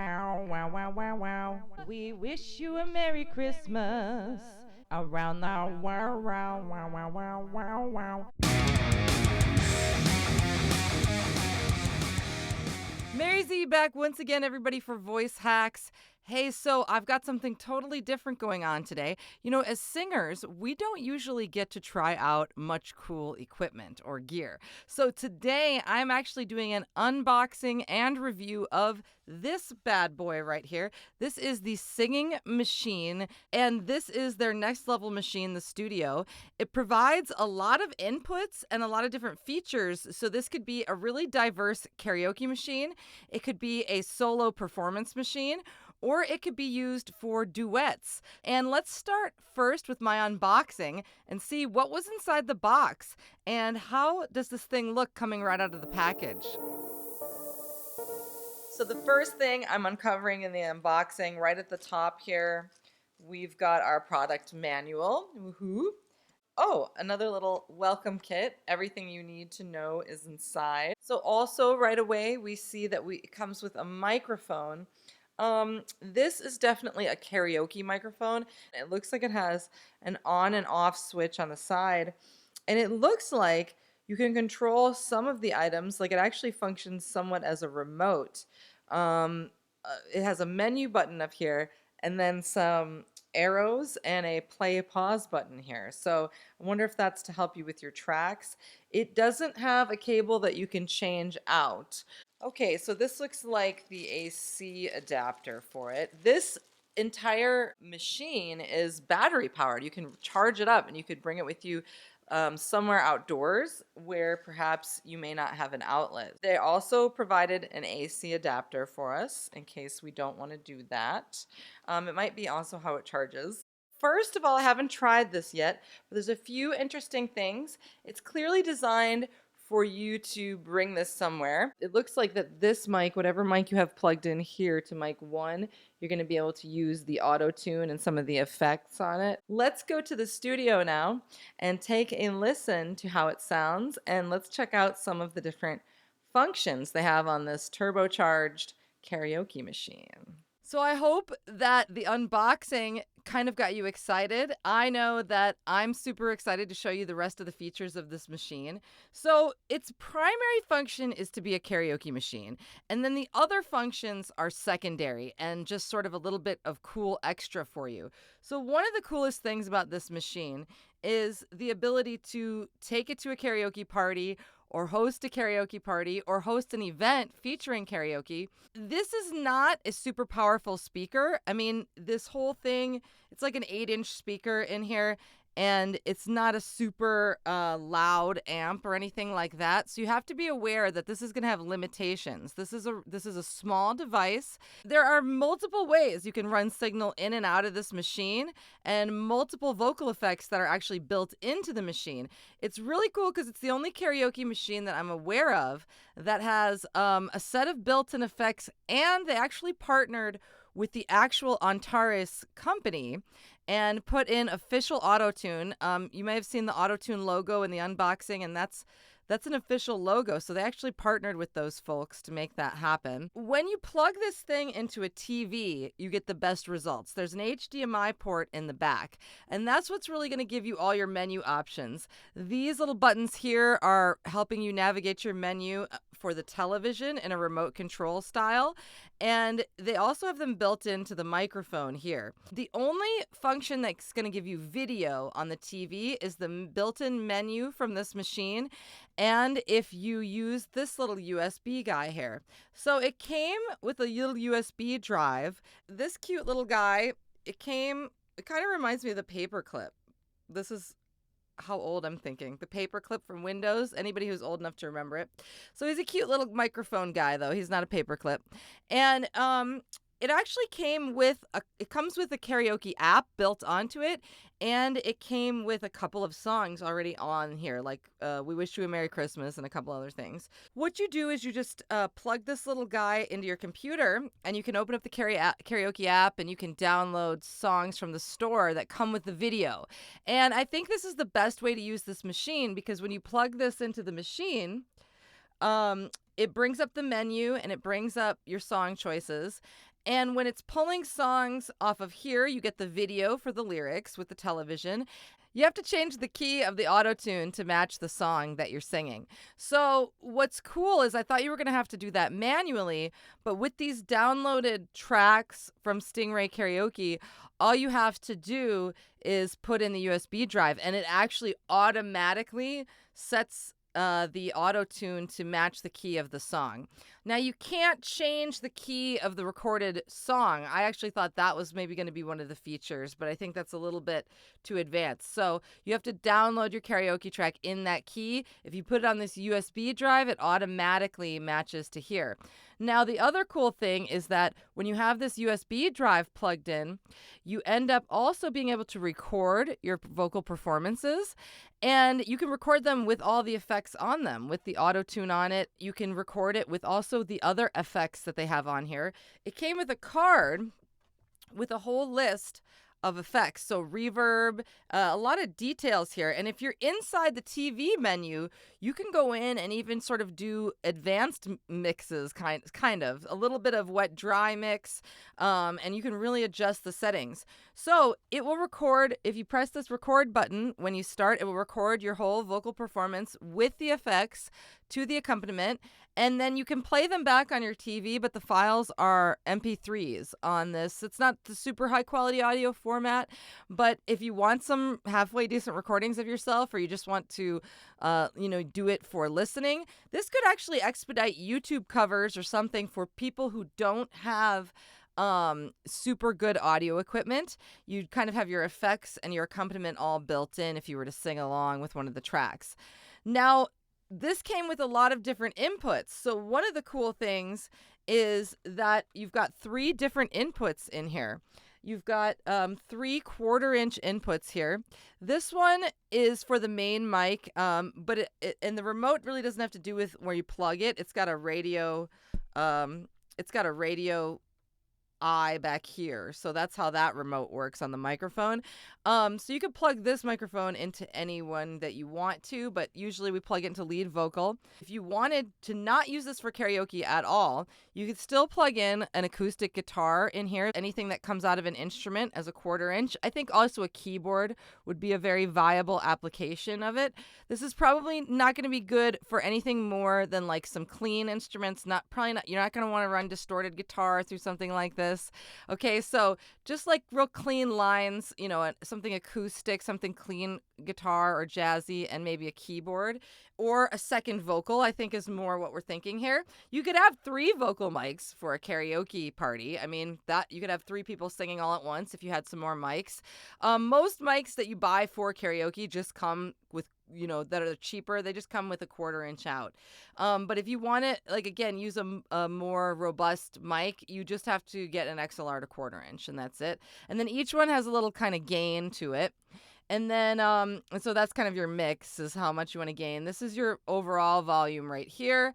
Ow, wow, wow, wow, wow. We wish you a Merry Christmas. Around the wow, wow, wow, wow, wow, wow, wow. Mary Z back once again, everybody, for Voice Hacks. Hey, so I've got something totally different going on today. You know, as singers, we don't usually get to try out much cool equipment or gear. So today I'm actually doing an unboxing and review of this bad boy right here. This is the Singing Machine, and this is their next level machine, the Studio. It provides a lot of inputs and a lot of different features. So this could be a really diverse karaoke machine. It could be a solo performance machine, or it could be used for duets. And let's start first with my unboxing and see what was inside the box and how does this thing look coming right out of the package. So the first thing I'm uncovering in the unboxing, right at the top here, we've got our product manual. Woohoo! Oh, another little welcome kit. Everything you need to know is inside. So also right away we see that it comes with a microphone. This is definitely a karaoke microphone. It looks like it has an on and off switch on the side, and it looks like you can control some of the items. Like, it actually functions somewhat as a remote. It has a menu button up here, and then some arrows and a play pause button here. So I wonder if that's to help you with your tracks. It doesn't have a cable that you can change out. Okay, so this looks like the AC adapter for it. This entire machine is battery powered. You can charge it up and you could bring it with you somewhere outdoors where perhaps you may not have an outlet. They also provided an AC adapter for us in case we don't want to do that. It might be also how it charges. First of all, I haven't tried this yet, but there's a few interesting things. It's clearly designed for you to bring this somewhere. It looks like that this mic, whatever mic you have plugged in here to mic 1, you're going to be able to use the Autotune and some of the effects on it. Let's go to the studio now and take a listen to how it sounds, and let's check out some of the different functions they have on this turbocharged karaoke machine. So I hope that the unboxing kind of got you excited. I know that I'm super excited to show you the rest of the features of this machine. So its primary function is to be a karaoke machine, and then the other functions are secondary and just sort of a little bit of cool extra for you. So one of the coolest things about this machine is the ability to take it to a karaoke party or host a karaoke party, or host an event featuring karaoke. This is not a super powerful speaker. I mean, this whole thing, it's like an 8-inch speaker in here, and it's not a super loud amp or anything like that. So you have to be aware that this is going to have limitations. This is a small device. There are multiple ways you can run signal in and out of this machine, and multiple vocal effects that are actually built into the machine. It's really cool because it's the only karaoke machine that I'm aware of that has a set of built-in effects, and they actually partnered with the actual Antares company and put in official Autotune. You may have seen the Autotune logo in the unboxing, and that's an official logo. So they actually partnered with those folks to make that happen. When you plug this thing into a TV, you get the best results. There's an HDMI port in the back, and that's what's really going to give you all your menu options. These little buttons here are helping you navigate your menu for the television in a remote control style, and they also have them built into the microphone here. The only function that's going to give you video on the TV is the built-in menu from this machine, and if you use this little USB guy here. So it came with a little USB drive. This cute little guy, it kind of reminds me of the paperclip. This is how old I'm thinking. The paperclip from Windows. Anybody who's old enough to remember it. So he's a cute little microphone guy, though. He's not a paperclip. And it actually comes with a karaoke app built onto it, and it came with a couple of songs already on here, like We Wish You a Merry Christmas and a couple other things. What you do is you just plug this little guy into your computer, and you can open up the karaoke app, and you can download songs from the store that come with the video. And I think this is the best way to use this machine, because when you plug this into the machine, it brings up the menu and it brings up your song choices. And when it's pulling songs off of here, you get the video for the lyrics with the television. You have to change the key of the Autotune to match the song that you're singing. So what's cool is I thought you were going to have to do that manually, but with these downloaded tracks from Stingray Karaoke, all you have to do is put in the USB drive, and it actually automatically sets the Autotune to match the key of the song. Now, you can't change the key of the recorded song. I actually thought that was maybe going to be one of the features, but I think that's a little bit too advanced. So you have to download your karaoke track in that key. If you put it on this USB drive, it automatically matches to here. Now, the other cool thing is that when you have this USB drive plugged in, you end up also being able to record your vocal performances, and you can record them with all the effects on them. With the Autotune on it, you can record it with also the other effects that they have on here. It came with a card with a whole list of effects. So reverb, a lot of details here. And if you're inside the TV menu, you can go in and even sort of do advanced mixes, kind of a little bit of wet dry mix, and you can really adjust the settings. So it will record, if you press this record button when you start, it will record your whole vocal performance with the effects to the accompaniment, and then you can play them back on your TV, but the files are MP3s on this. It's not the super high quality audio format, but if you want some halfway decent recordings of yourself, or you just want to, do it for listening, this could actually expedite YouTube covers or something for people who don't have super good audio equipment. You'd kind of have your effects and your accompaniment all built in if you were to sing along with one of the tracks. Now, this came with a lot of different inputs. So one of the cool things is that you've got 3 different inputs in here. You've got 3 1/4-inch inputs here. This one is for the main mic, but and the remote really doesn't have to do with where you plug it. It's got a radio. Eye back here. So that's how that remote works on the microphone. So you could plug this microphone into any one that you want to, but usually we plug it into lead vocal. If you wanted to not use this for karaoke at all, you could still plug in an acoustic guitar in here, anything that comes out of an instrument as a 1/4-inch. I think also a keyboard would be a very viable application of it. This is probably not going to be good for anything more than like some clean instruments. You're not going to want to run distorted guitar through something like this. Okay, so just like real clean lines, something acoustic, something clean guitar or jazzy, and maybe a keyboard or a second vocal, I think is more what we're thinking here. You could have 3 vocal mics for a karaoke party. I mean, that you could have 3 people singing all at once if you had some more mics. Most mics that you buy for karaoke just come with that are cheaper. They just come with a 1/4-inch out. But if you want it, like, again, use a more robust mic, you just have to get an XLR to 1/4-inch, and that's it. And then each one has a little kind of gain to it. And then, and so that's kind of your mix, is how much you want to gain. This is your overall volume right here.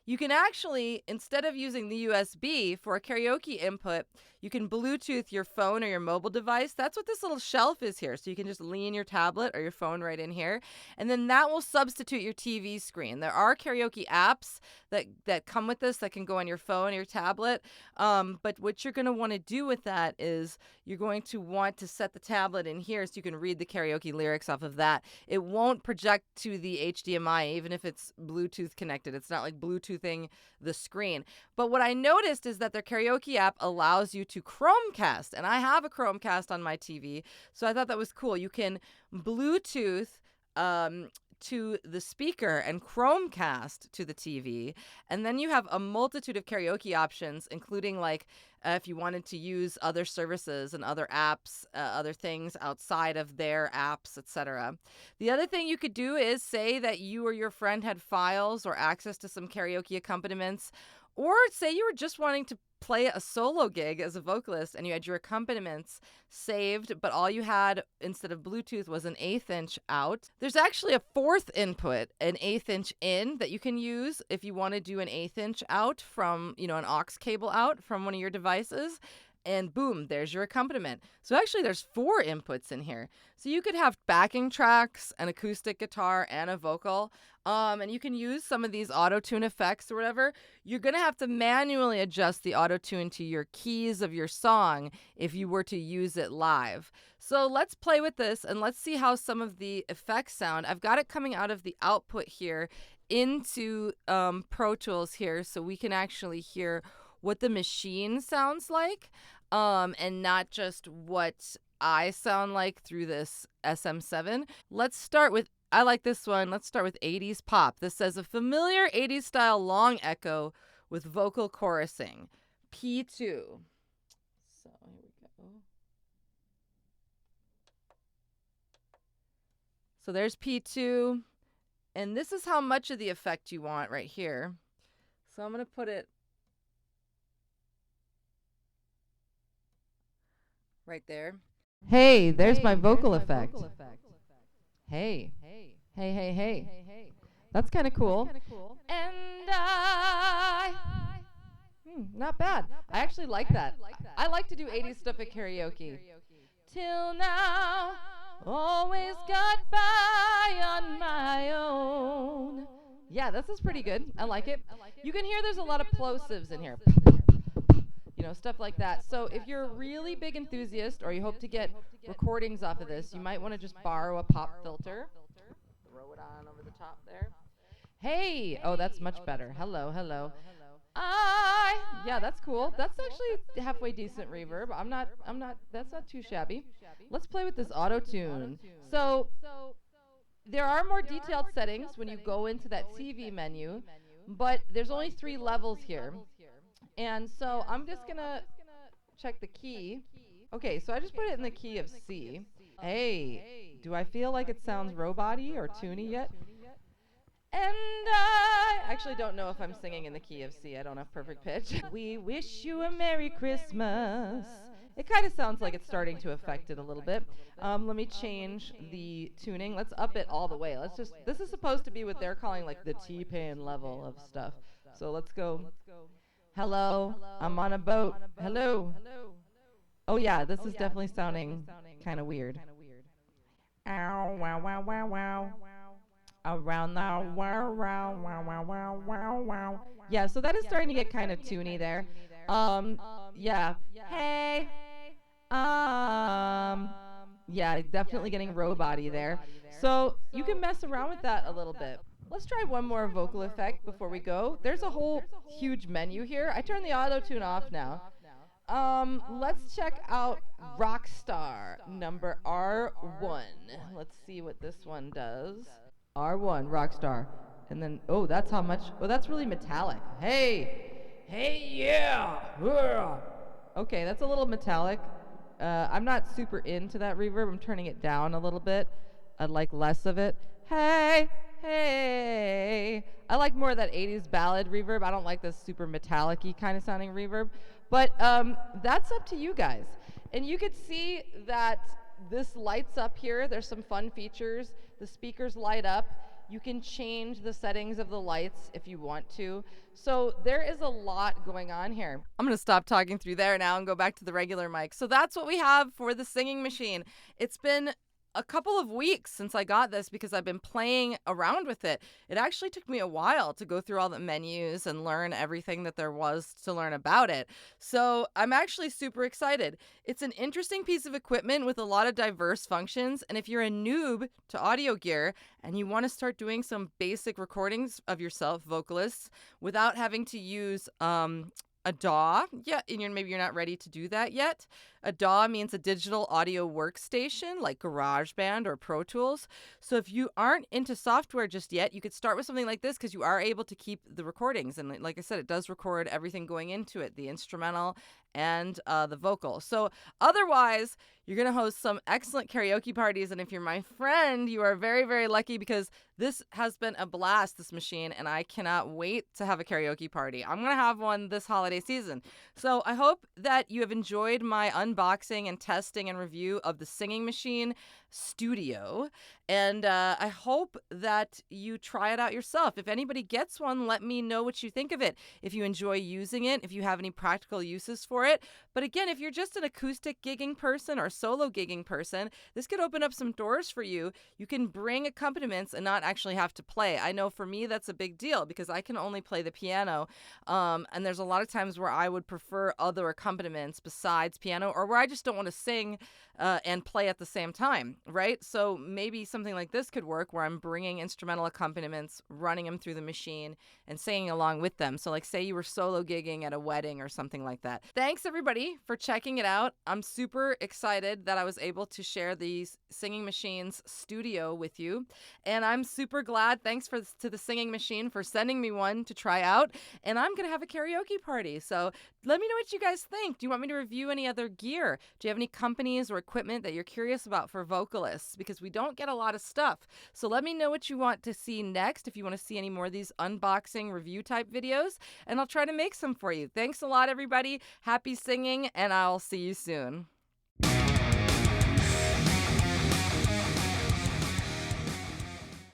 You can actually, instead of using the USB for a karaoke input, you can Bluetooth your phone or your mobile device. That's what this little shelf is here. So you can just lean your tablet or your phone right in here, and then that will substitute your TV screen. There are karaoke apps that come with this that can go on your phone or your tablet. But what you're going to want to do with that is you're going to want to set the tablet in here so you can read the karaoke lyrics off of that. It won't project to the HDMI, even if it's Bluetooth connected. It's not like Bluetoothing the screen. But what I noticed is that their karaoke app allows you to Chromecast, and I have a Chromecast on my TV, so I thought that was cool. You can Bluetooth to the speaker and Chromecast to the TV, and then you have a multitude of karaoke options, including like if you wanted to use other services and other apps, other things outside of their apps, etc. The other thing you could do is say that you or your friend had files or access to some karaoke accompaniments, or say you were just wanting to play a solo gig as a vocalist and you had your accompaniments saved, but all you had instead of Bluetooth was an 1/8 inch out. There's actually a 4th input, an 1/8 inch in, that you can use if you want to do an 1/8 inch out from, an aux cable out from one of your devices. And boom, there's your accompaniment. So actually there's 4 inputs in here. So you could have backing tracks, an acoustic guitar, and a vocal. And you can use some of these auto-tune effects or whatever. You're going to have to manually adjust the auto-tune to your keys of your song if you were to use it live. So let's play with this and let's see how some of the effects sound. I've got it coming out of the output here into Pro Tools here so we can actually hear what the machine sounds like, and not just what I sound like through this SM7. Let's start with, I like this one. Let's start with 80s pop. This says a familiar 80s style long echo with vocal chorusing. P2. So here we go. So there's P2. And this is how much of the effect you want right here. So I'm going to put it right there. Hey, there's my vocal effect. Hey. Hey. That's kind of cool. And not bad. I actually like that. I like to do 80s stuff at karaoke. Till now, always got by on my own. Yeah, this is pretty good. I like it. You can hear there's a lot of plosives in here. You know, stuff like that. So if you're a really big enthusiast or you hope to get recordings off of this, you might want to just borrow a pop filter. Throw it on over the top there. Hey! Oh, that's much better. Hello. Yeah, that's cool. That's actually halfway decent reverb. That's not too shabby. Let's play with this auto-tune. So there are more detailed settings when you go into that TV menu, but there's only 3 levels here. And so I'm just going to check the key. Okay, so I just put it in the key of C. Hey, do I feel like it sounds robot-y or tuney yet? And I actually don't know if I'm singing in the key of C. I don't have perfect pitch. We wish you a Merry Christmas. It kind of sounds like it's starting to affect it a little bit. Let me change the tuning. Let's up it all the way. This is supposed to be what they're calling like the T-Pain level of stuff. So let's go. Hello, I'm on a boat. Hello. Oh yeah, this is definitely sounding kind of weird. Ow, wow. Around the wow, wow. Yeah, so that is starting to get kind of toony there. Yeah. Hey. Yeah, definitely getting robot-y there. So you can mess around with that a little bit. Let's try one more vocal effect before we go. There's a whole huge menu here. I turned the auto-tune off now. Let's check out Rockstar number R1. Let's see what this one does. R1, Rockstar. And then, oh, that's how much, oh, that's really metallic. Hey, yeah. Okay, that's a little metallic. I'm not super into that reverb. I'm turning it down a little bit. I'd like less of it. Hey. I like more of that 80s ballad reverb. I don't like this super metallic-y kind of sounding reverb. But that's up to you guys. And you could see that this lights up here. There's some fun features. The speakers light up. You can change the settings of the lights if you want to. So there is a lot going on here. I'm going to stop talking through there now and go back to the regular mic. So that's what we have for the singing machine. It's been a couple of weeks since I got this because I've been playing around with it. It actually took me a while to go through all the menus and learn everything that there was to learn about it. So I'm actually super excited. It's an interesting piece of equipment with a lot of diverse functions. And if you're a noob to audio gear and you want to start doing some basic recordings of yourself, vocalists, without having to use a DAW, and maybe you're not ready to do that yet. A DAW means a digital audio workstation like GarageBand or Pro Tools. So if you aren't into software just yet, you could start with something like this because you are able to keep the recordings. And like I said, it does record everything going into it, the instrumental and the vocal. So otherwise, you're going to host some excellent karaoke parties. And if you're my friend, you are very, very lucky because this has been a blast, this machine, and I cannot wait to have a karaoke party. I'm going to have one this holiday season. So I hope that you have enjoyed my unboxing and testing and review of the Singing Machine Studio. And I hope that you try it out yourself. If anybody gets one, let me know what you think of it. If you enjoy using it, if you have any practical uses for for it. But again, if you're just an acoustic gigging person or solo gigging person, this could open up some doors for you. You can bring accompaniments and not actually have to play. I know for me that's a big deal because I can only play the piano. And there's a lot of times where I would prefer other accompaniments besides piano, or where I just don't want to sing and play at the same time, right? So maybe something like this could work where I'm bringing instrumental accompaniments, running them through the machine, and singing along with them. So like say you were solo gigging at a wedding or something like that. Thanks everybody for checking it out. I'm super excited that I was able to share these Singing Machines studio with you. And I'm super glad, thanks to the Singing Machine for sending me one to try out. And I'm going to have a karaoke party. So let me know what you guys think. Do you want me to review any other gear? Do you have any companies or equipment that you're curious about for vocalists? Because we don't get a lot of stuff. So let me know what you want to see next, if you want to see any more of these unboxing review type videos, and I'll try to make some for you. Thanks a lot, everybody. Happy singing, and I'll see you soon.